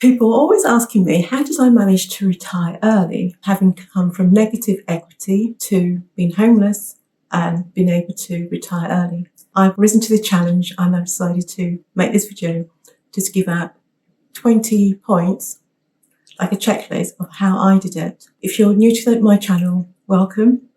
People are always asking me, how did I manage to retire early, having come from negative equity to being homeless and being able to retire early? I've risen to the challenge and I've decided to make this video to give out 20 points, like a checklist of how I did it. If you're new to my channel, welcome.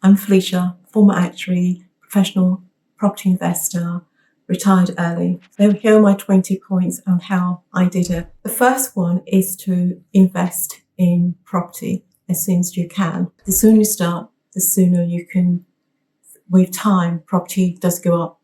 I'm Felicia, former actuary, professional property investor, retired early. So here are my 20 points on how I did it. The first one is to invest in property as soon as you can. The sooner you start, the sooner you can. With time, property does go up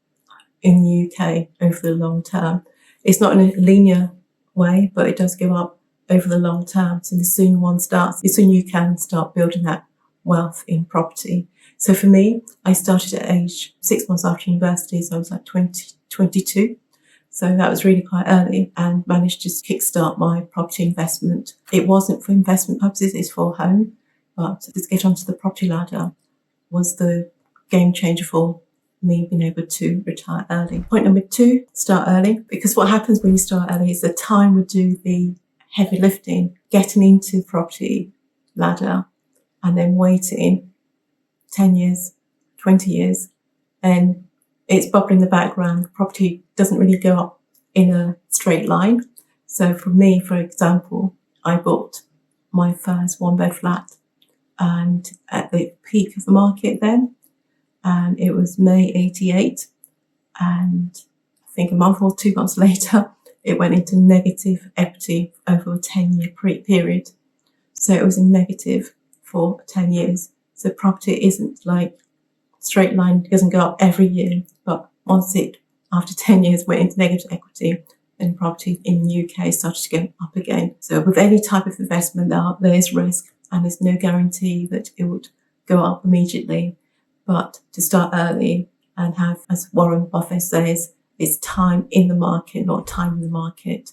in the UK over the long term. It's not in a linear way, but it does go up over the long term. So the sooner one starts, the sooner you can start building that wealth in property. So for me, I started at age 6 months after university, so I was like 22. So that was really quite early and managed to kickstart my property investment. It wasn't for investment purposes, it's for home, but to get onto the property ladder was the game changer for me being able to retire early. Point number 2, start early, because what happens when you start early is the time would do the heavy lifting, getting into property ladder and then waiting 10 years, 20 years, and it's bubbling in the background. Property doesn't really go up in a straight line. So for me, for example, I bought my first one-bed flat and at the peak of the market then, and it was May 88, and I think a month or 2 months later, it went into negative equity over a 10-year period. So it was in negative for 10 years. So property isn't like straight line, it doesn't go up every year, but once it, after 10 years, went into negative equity, then property in the UK started to go up again. So with any type of investment, there is risk and there's no guarantee that it would go up immediately. But to start early and have, as Warren Buffett says, it's time in the market, not time in the market.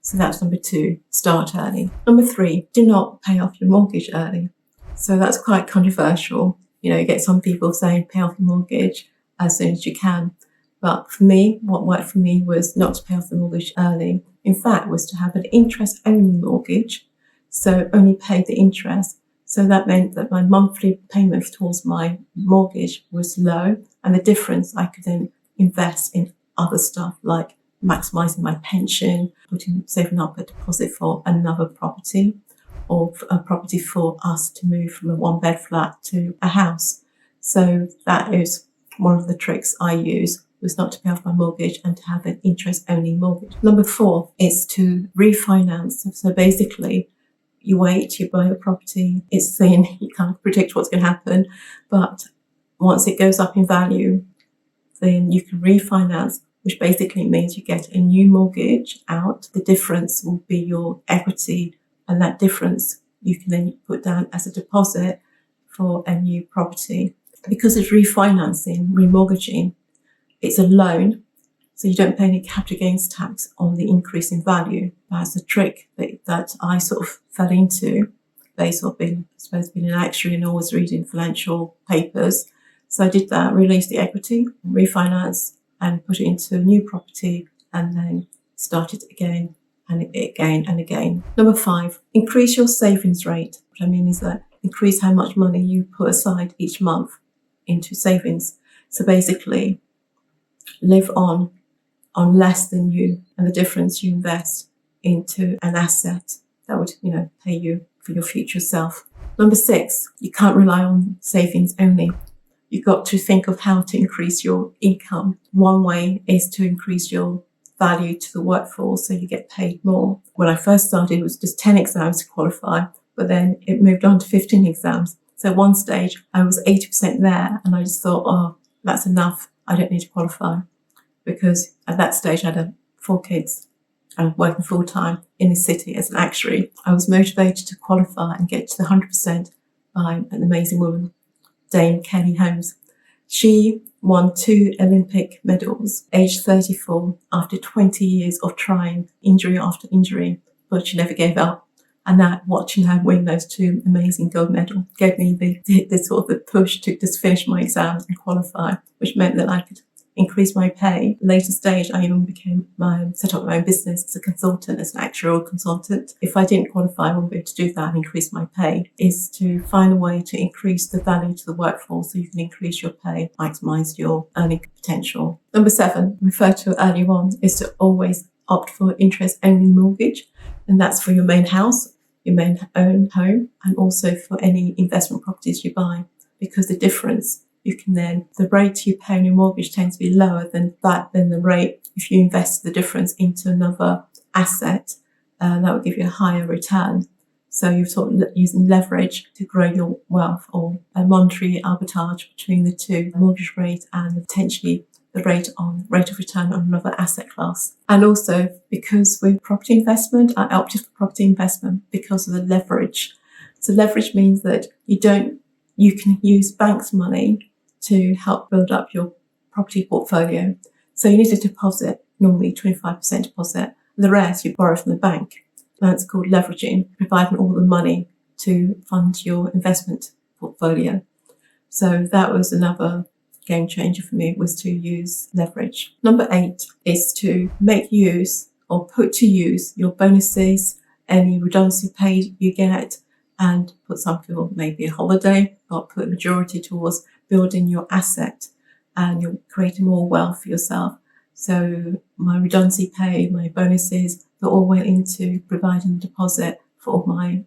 So that's number 2, start early. Number 3, do not pay off your mortgage early. So that's quite controversial. You get some people saying pay off your mortgage as soon as you can. But for me, what worked for me was not to pay off the mortgage early. In fact, was to have an interest-only mortgage. So only pay the interest. So that meant that my monthly payment towards my mortgage was low. And the difference I could then invest in other stuff like maximizing my pension, saving up a deposit for another property, or a property for us to move from a one-bed flat to a house. So that is one of the tricks I use, was not to pay off my mortgage and to have an interest-only mortgage. Number 4 is to refinance. So basically, you wait, you buy the property, it's thin, you can't predict what's going to happen, but once it goes up in value, then you can refinance, which basically means you get a new mortgage out. The difference will be your equity, and that difference you can then put down as a deposit for a new property. Because it's refinancing, remortgaging, it's a loan, so you don't pay any capital gains tax on the increase in value. That's a trick that I sort of fell into, based on being supposed to be an actuary and always reading financial papers. So I did that, released the equity, refinance, and put it into a new property, and then started again and again and again. Number 5, increase your savings rate. What I mean is that increase how much money you put aside each month into savings. So basically, live on less than you, and the difference you invest into an asset that would, pay you for your future self. Number 6, you can't rely on savings only. You've got to think of how to increase your income. One way is to increase your value to the workforce so you get paid more. When I first started, it was just 10 exams to qualify, but then it moved on to 15 exams. So at one stage, I was 80% there, and I just thought, oh, that's enough. I don't need to qualify. Because at that stage, I had 4 kids and working full-time in the city as an actuary. I was motivated to qualify and get to the 100% by an amazing woman, Dame Kelly Holmes. She won 2 Olympic medals, age 34, after 20 years of trying, injury after injury, but she never gave up. And that, watching her win those 2 amazing gold medals, gave me the sort of the push to just finish my exams and qualify, which meant that I could increase my pay. Later stage, I even set up my own business as a consultant, as an actuarial consultant. If I didn't qualify, I wouldn't be able to do that and increase my pay, is to find a way to increase the value to the workforce so you can increase your pay, maximise your earning potential. Number 7, referred to earlier on, is to always opt for interest-only mortgage, and that's for your main house, your main own home, and also for any investment properties you buy, because the difference the rate you pay on your mortgage tends to be lower than the rate if you invest the difference into another asset. That will give you a higher return. So you're sort of using leverage to grow your wealth, or a monetary arbitrage between the two, mortgage rate and potentially the rate of return on another asset class. And also, because with property investment, I opted for property investment because of the leverage. So leverage means that you can use banks' money to help build up your property portfolio. So you need a deposit, normally 25% deposit. The rest you borrow from the bank. That's called leveraging, providing all the money to fund your investment portfolio. So that was another game changer for me, was to use leverage. Number 8 is to make use or put to use your bonuses, any redundancy pay you get, and put some for maybe a holiday, but put a majority towards building your asset, and you're creating more wealth for yourself. So my redundancy pay, my bonuses, they all went into providing a deposit to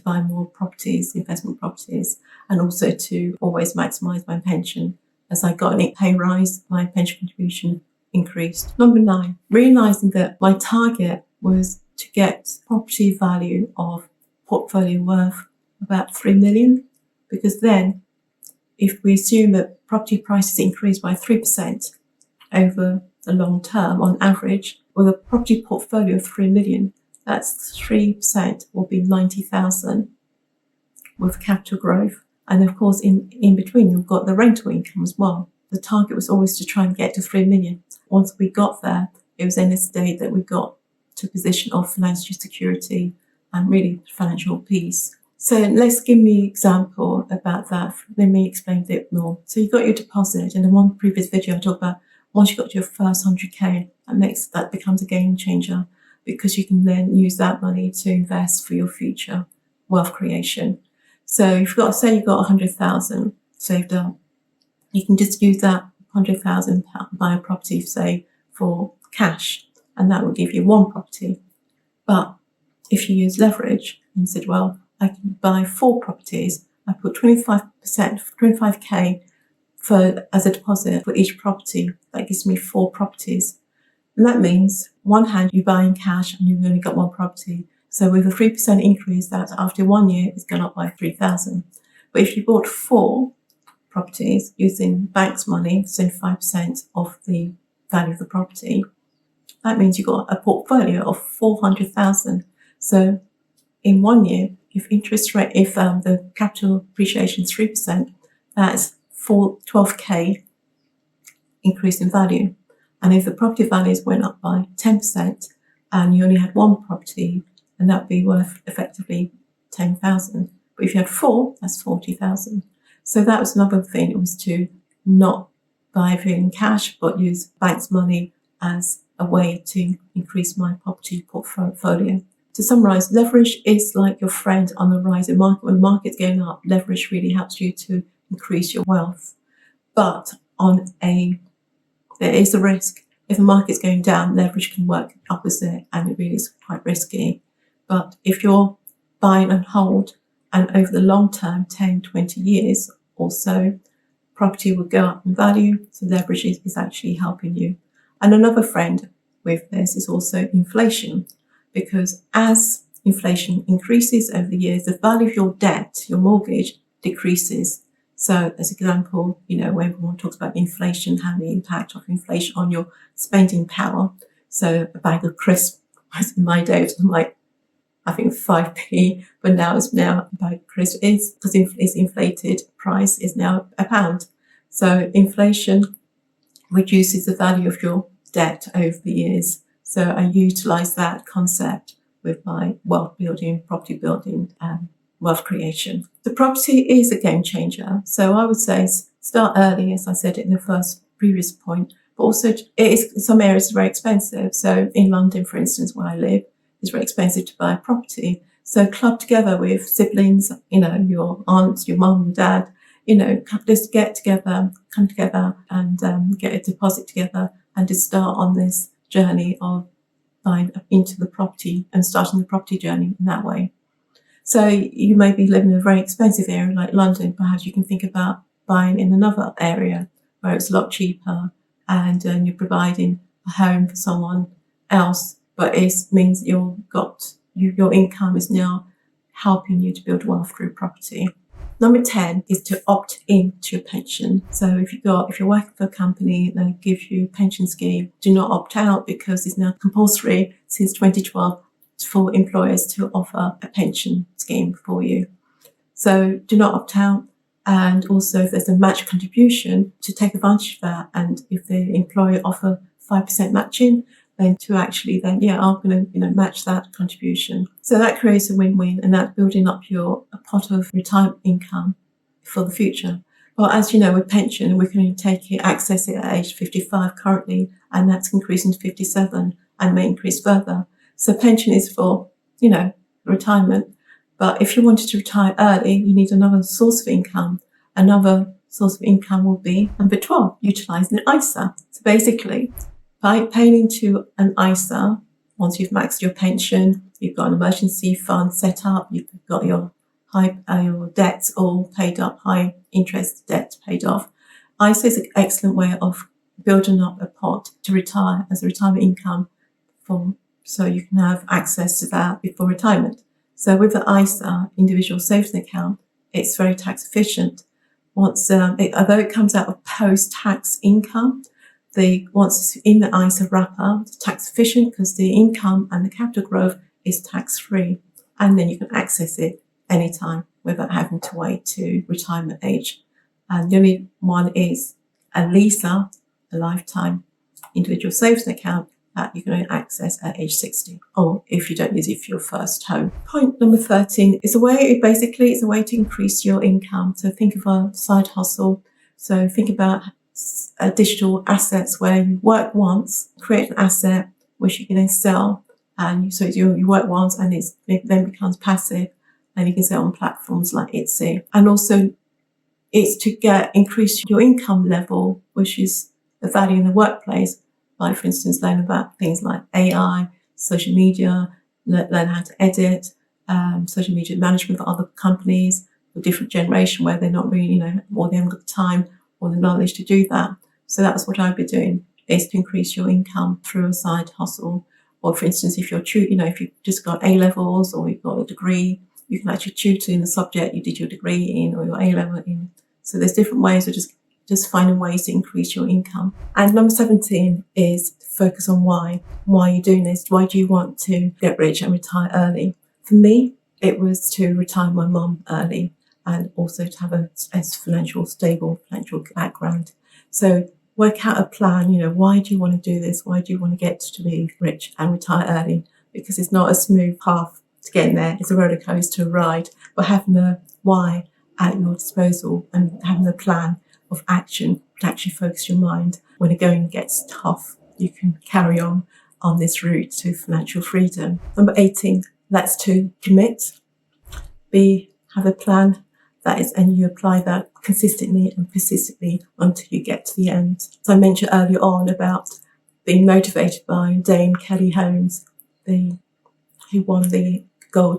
buy more properties, investment properties, and also to always maximise my pension. As I got a pay rise, my pension contribution increased. Number 9, realising that my target was to get property value of portfolio worth about 3 million, because then if we assume that property prices increase by 3% over the long term on average, with a property portfolio of 3 million, that's 3% will be 90,000 with capital growth. And of course, in between, you've got the rental income as well. The target was always to try and get to 3 million. Once we got there, it was in a state that we got to a position of financial security and really financial peace. So let's give me an example about that. Let me explain a bit more. So you got your deposit, and in one previous video I talked about once you got to your first 100k, that becomes a game changer, because you can then use that money to invest for your future wealth creation. So if you've got 100,000 saved up, you can just use that 100,000 buy a property, say, for cash, and that will give you one property. But if you use leverage and said, well, I can buy 4 properties, I put 25k as a deposit for each property, that gives me 4 properties. And that means, one hand, you buy in cash and you've only got 1 property. So with a 3% increase, that after 1 year, it's gone up by 3,000. But if you bought 4 properties using bank's money, 75% of the value of the property, that means you've got a portfolio of 400,000. So in 1 year, if the capital appreciation is 3%, that's 12k increase in value. And if the property values went up by 10% and you only had 1 property, then that would be worth effectively 10,000. But if you had 4, that's 40,000. So that was another thing. It was to not buy everything in cash, but use bank's money as a way to increase my property portfolio. To summarise, leverage is like your friend on the rising market. When the market's going up, leverage really helps you to increase your wealth. But there is a risk. If the market's going down, leverage can work opposite, and it really is quite risky. But if you're buying and hold, and over the long term, 10, 20 years or so, property will go up in value, so leverage is actually helping you. And another friend with this is also inflation, because as inflation increases over the years, the value of your debt, your mortgage, decreases. So as an example, when everyone talks about inflation, how the impact of inflation on your spending power. So a bag of crisps was in my day, it was like, I think 5p, but now a bag of crisps is, because it's inflated, price is now £1. So inflation reduces the value of your debt over the years. So I utilise that concept with my wealth building, property building, and wealth creation. The property is a game changer. So I would say start early, as I said in the previous point, but also it is, in some areas, very expensive. So in London, for instance, where I live, it's very expensive to buy a property. So club together with siblings, your aunts, your mum and dad, just come together and get a deposit together and just start on this journey of buying into the property and starting the property journey in that way. So you may be living in a very expensive area like London. Perhaps you can think about buying in another area where it's a lot cheaper and you're providing a home for someone else, but it means your income is now helping you to build wealth through property. Number 10 is to opt in to your pension. So if you're working for a company and they give you a pension scheme, do not opt out, because it's now compulsory since 2012 for employers to offer a pension scheme for you. So do not opt out. And also, if there's a match contribution, to take advantage of that. And if the employer offer 5% matching, then to actually I'm going to match that contribution. So that creates a win-win, and that's building up a pot of retirement income for the future. Well, as you know, with pension, we can access it at age 55 currently, and that's increasing to 57 and may increase further. So pension is for, retirement. But if you wanted to retire early, you need another source of income. Another source of income will be number 12, utilising an ISA. So basically, by paying into an ISA, once you've maxed your pension, you've got an emergency fund set up, you've got your debts all paid up, high interest debt paid off. ISA is an excellent way of building up a pot to retire as a retirement income so you can have access to that before retirement. So with the ISA, individual savings account, it's very tax efficient. Although it comes out of post-tax income, once it's in the ISA wrapper, it's tax efficient because the income and the capital growth is tax-free. And then you can access it anytime without having to wait to retirement age. And the only one is a LISA, a lifetime individual savings account, that you can only access at age 60, or if you don't use it for your first home. Point number 13 is it's a way to increase your income. So think of a side hustle. So think about digital assets where you work once, create an asset which you can then sell, and so you work once and it then becomes passive, and you can sell on platforms like Etsy. And also, it's to increase your income level, which is the value in the workplace. Like, for instance, learn about things like AI, social media, learn how to edit, social media management for other companies, for different generation where they're not really, or they haven't got the time or the knowledge to do that. So that's what I'd be doing, is to increase your income through a side hustle. Or, for instance, if if you've just got A levels or you've got a degree, you can actually tutor in the subject you did your degree in or your A level in. So there's different ways of just finding ways to increase your income. And number 17 is to focus on why. Why are you doing this? Why do you want to get rich and retire early? For me, it was to retire my mum early and also to have a stable financial background. So work out a plan, why do you want to do this? Why do you want to get to be rich and retire early? Because it's not a smooth path to getting there. It's a roller coaster ride. But having a why at your disposal and having a plan of action to actually focus your mind when the going gets tough, you can carry on this route to financial freedom. Number 18, that's to commit. Have a plan and you apply that consistently and persistently until you get to the end. So I mentioned earlier on about being motivated by Dame Kelly Holmes, who won the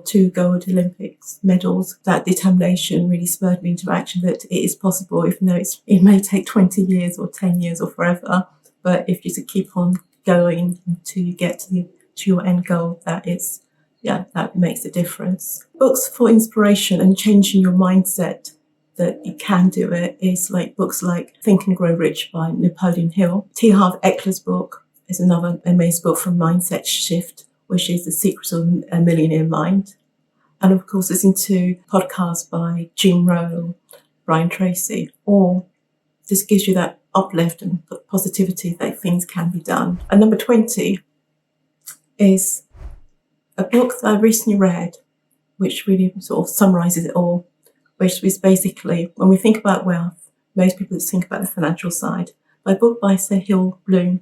two gold Olympics medals. That determination really spurred me into action, that it is possible, even though it may take 20 years or 10 years or forever. But if you keep on going until you get to your end goal, that makes a difference. Books for inspiration and changing your mindset that you can do it is like books like Think and Grow Rich by Napoleon Hill. T. Harv Eker's book is another amazing book for mindset shift, which is The Secret of a Millionaire Mind. And of course, listen to podcasts by Jim Rohn, Brian Tracy, or just gives you that uplift and positivity that things can be done. And number 20 is a book that I recently read, which really sort of summarizes it all, which is basically, when we think about wealth, most people think about the financial side, My book by Sir Hill Bloom,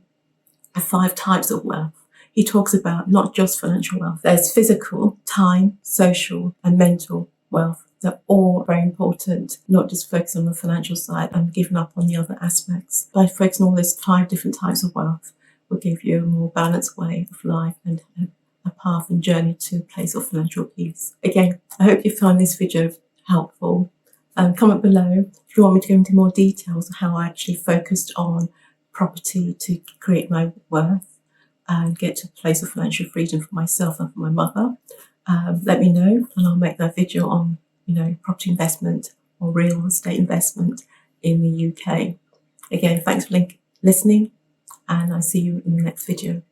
The 5 Types of Wealth, he talks about not just financial wealth. There's physical, time, social, and mental wealth. They're all very important, not just focusing on the financial side and giving up on the other aspects. By focusing on those 5 different types of wealth, will give you a more balanced way of life and a path and journey to a place of financial peace. Again, I hope you found this video helpful. Comment below if you want me to go into more details of how I actually focused on property to create my worth and get to a place of financial freedom for myself and for my mother. Let me know, and I'll make that video on, property investment or real estate investment in the UK. Again, thanks for listening, and I'll see you in the next video.